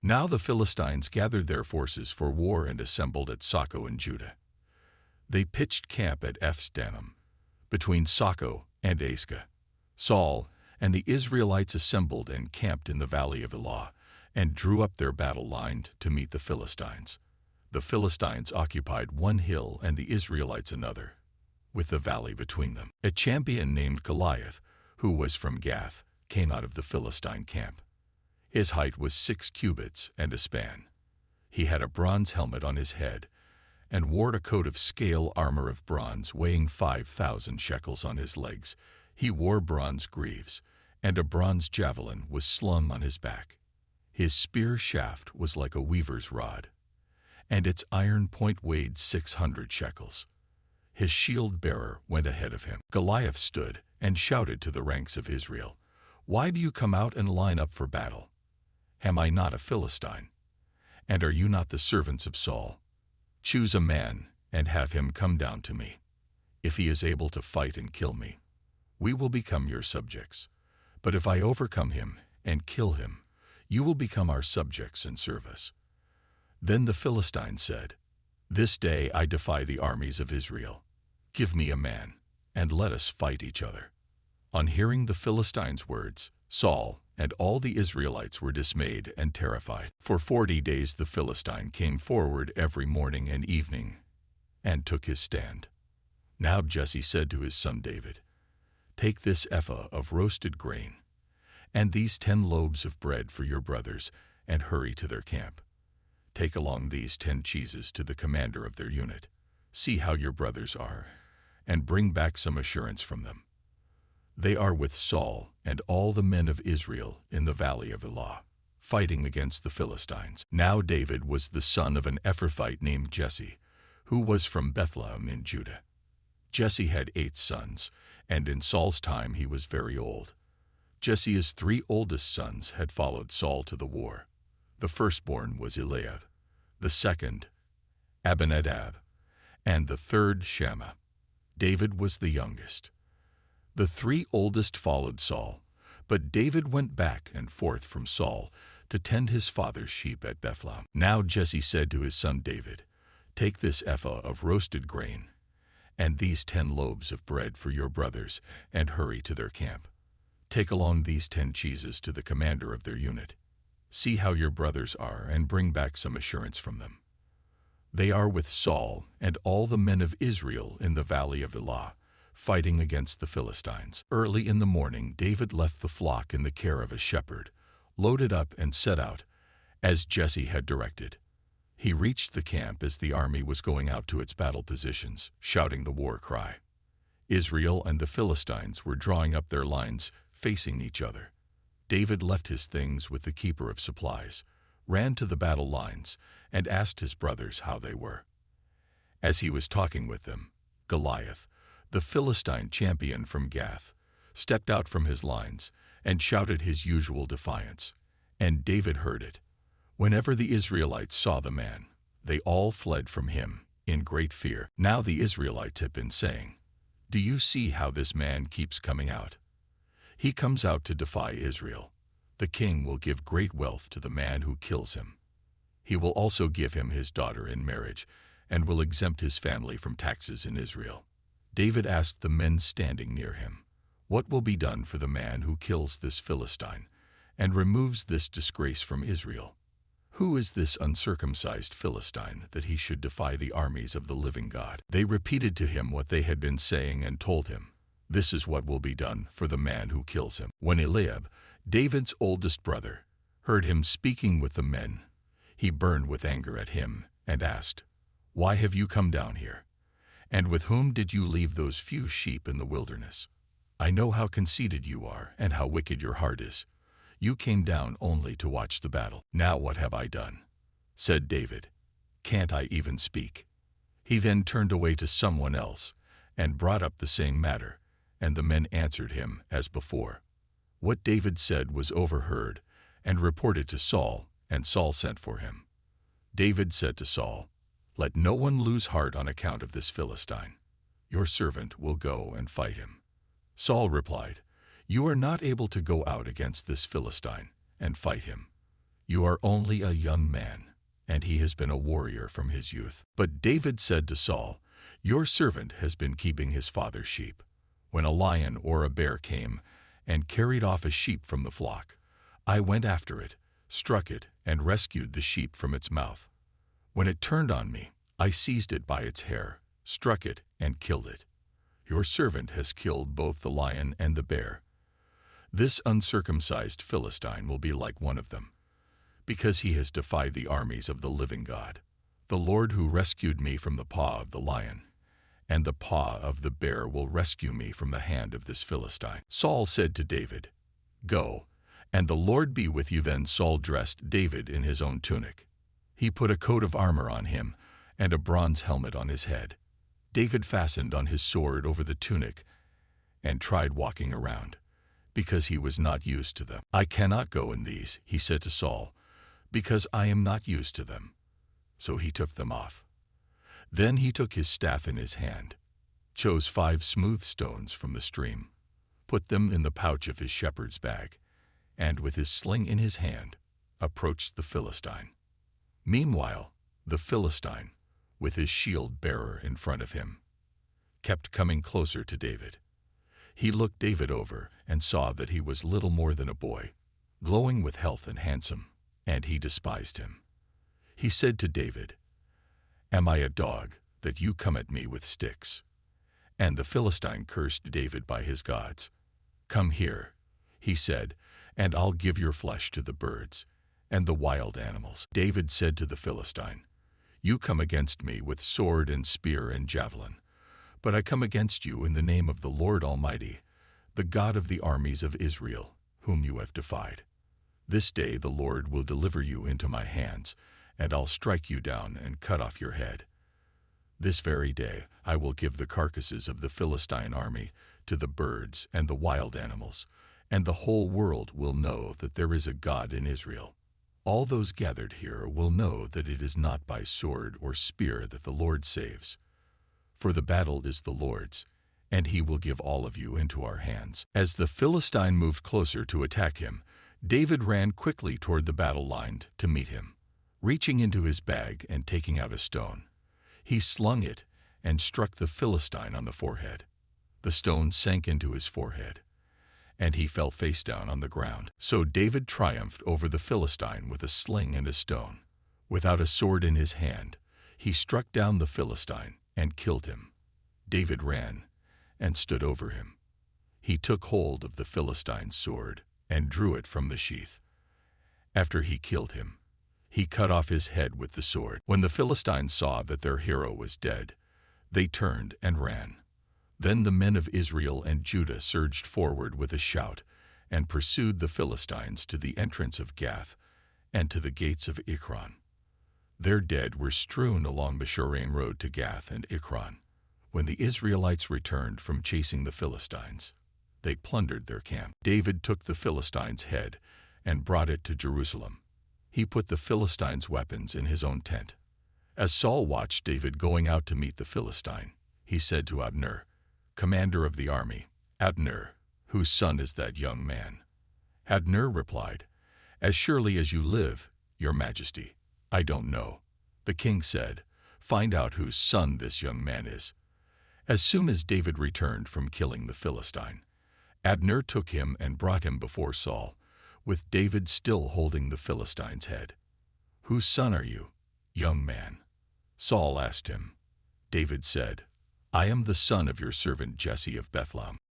Now the Philistines gathered their forces for war and assembled at Soko in Judah. They pitched camp at Ephs-Dammim, between Soko and Ascah. Saul and the Israelites assembled and camped in the valley of Elah, and drew up their battle line to meet the Philistines. The Philistines occupied one hill and the Israelites another, with the valley between them. A champion named Goliath, who was from Gath, came out of the Philistine camp. His height was 6 cubits and a span. He had a bronze helmet on his head, and wore a coat of scale armor of bronze weighing 5,000 shekels on his legs. He wore bronze greaves, and a bronze javelin was slung on his back. His spear shaft was like a weaver's rod, and its iron point weighed 600 shekels. His shield-bearer went ahead of him. Goliath stood and shouted to the ranks of Israel, "Why do you come out and line up for battle? Am I not a Philistine? And are you not the servants of Saul? Choose a man and have him come down to me. If he is able to fight and kill me, we will become your subjects. But if I overcome him and kill him, you will become our subjects and serve us." Then the Philistine said, "This day I defy the armies of Israel. Give me a man, and let us fight each other." On hearing the Philistines' words, Saul and all the Israelites were dismayed and terrified. For 40 days the Philistine came forward every morning and evening, and took his stand. Now Jesse said to his son David, "Take this ephah of roasted grain, and these 10 loaves of bread for your brothers, and hurry to their camp. Take along these 10 cheeses to the commander of their unit. See how your brothers are, and bring back some assurance from them. They are with Saul and all the men of Israel in the valley of Elah, fighting against the Philistines." Now David was the son of an Ephrathite named Jesse, who was from Bethlehem in Judah. Jesse had 8 sons, and in Saul's time he was very old. Jesse's 3 oldest sons had followed Saul to the war. The firstborn was Eliab, the second Abinadab, and the third Shammah. David was the youngest. The 3 oldest followed Saul, but David went back and forth from Saul to tend his father's sheep at Bethlehem. Now Jesse said to his son David, "Take this ephah of roasted grain, and these 10 loaves of bread for your brothers, and hurry to their camp. Take along these 10 cheeses to the commander of their unit. See how your brothers are, and bring back some assurance from them. They are with Saul and all the men of Israel in the valley of Elah, fighting against the Philistines." Early in the morning David left the flock in the care of a shepherd, loaded up and set out, as Jesse had directed. He reached the camp as the army was going out to its battle positions, shouting the war cry. Israel and the Philistines were drawing up their lines, facing each other. David left his things with the keeper of supplies, ran to the battle lines, and asked his brothers how they were. As he was talking with them, Goliath, the Philistine champion from Gath, stepped out from his lines and shouted his usual defiance, and David heard it. Whenever the Israelites saw the man, they all fled from him in great fear. Now the Israelites had been saying, "Do you see how this man keeps coming out? He comes out to defy Israel. The king will give great wealth to the man who kills him. He will also give him his daughter in marriage, and will exempt his family from taxes in Israel." David asked the men standing near him, "What will be done for the man who kills this Philistine and removes this disgrace from Israel? Who is this uncircumcised Philistine that he should defy the armies of the living God?" They repeated to him what they had been saying and told him, "This is what will be done for the man who kills him." When Eliab, David's oldest brother, heard him speaking with the men, he burned with anger at him and asked, "Why have you come down here? And with whom did you leave those few sheep in the wilderness? I know how conceited you are and how wicked your heart is. You came down only to watch the battle." "Now what have I done?" said David. "Can't I even speak?" He then turned away to someone else and brought up the same matter, and the men answered him as before. What David said was overheard and reported to Saul, and Saul sent for him. David said to Saul, "Let no one lose heart on account of this Philistine. Your servant will go and fight him." Saul replied, "You are not able to go out against this Philistine and fight him. You are only a young man, and he has been a warrior from his youth." But David said to Saul, "Your servant has been keeping his father's sheep. When a lion or a bear came and carried off a sheep from the flock, I went after it, struck it, and rescued the sheep from its mouth. When it turned on me, I seized it by its hair, struck it, and killed it. Your servant has killed both the lion and the bear. This uncircumcised Philistine will be like one of them, because he has defied the armies of the living God, the Lord who rescued me from the paw of the lion, and the paw of the bear will rescue me from the hand of this Philistine." Saul said to David, "Go, and the Lord be with you." Then Saul dressed David in his own tunic. He put a coat of armor on him and a bronze helmet on his head. David fastened on his sword over the tunic and tried walking around, because he was not used to them. "I cannot go in these," he said to Saul, "because I am not used to them." So he took them off. Then he took his staff in his hand, chose 5 smooth stones from the stream, put them in the pouch of his shepherd's bag, and with his sling in his hand, approached the Philistine. Meanwhile, the Philistine, with his shield bearer in front of him, kept coming closer to David. He looked David over and saw that he was little more than a boy, glowing with health and handsome, and he despised him. He said to David, "Am I a dog, that you come at me with sticks?" And the Philistine cursed David by his gods. "Come here," he said, "and I'll give your flesh to the birds and the wild animals." David said to the Philistine, "You come against me with sword and spear and javelin, but I come against you in the name of the Lord Almighty, the God of the armies of Israel, whom you have defied. This day the Lord will deliver you into my hands, and I'll strike you down and cut off your head. This very day I will give the carcasses of the Philistine army to the birds and the wild animals, and the whole world will know that there is a God in Israel. All those gathered here will know that it is not by sword or spear that the Lord saves. For the battle is the Lord's, and he will give all of you into our hands." As the Philistine moved closer to attack him, David ran quickly toward the battle line to meet him. Reaching into his bag and taking out a stone, he slung it and struck the Philistine on the forehead. The stone sank into his forehead, and he fell face down on the ground. So David triumphed over the Philistine with a sling and a stone. Without a sword in his hand, he struck down the Philistine and killed him. David ran and stood over him. He took hold of the Philistine's sword and drew it from the sheath. After he killed him, he cut off his head with the sword. When the Philistines saw that their hero was dead, they turned and ran. Then the men of Israel and Judah surged forward with a shout and pursued the Philistines to the entrance of Gath and to the gates of Ekron. Their dead were strewn along the Shorane road to Gath and Ekron. When the Israelites returned from chasing the Philistines, they plundered their camp. David took the Philistine's head and brought it to Jerusalem. He put the Philistine's weapons in his own tent. As Saul watched David going out to meet the Philistine, he said to Abner, commander of the army, "Abner, whose son is that young man?" Abner replied, "As surely as you live, your majesty, I don't know." The king said, "Find out whose son this young man is." As soon as David returned from killing the Philistine, Abner took him and brought him before Saul, with David still holding the Philistine's head. "Whose son are you, young man?" Saul asked him. David said, "I am the son of your servant Jesse of Bethlehem."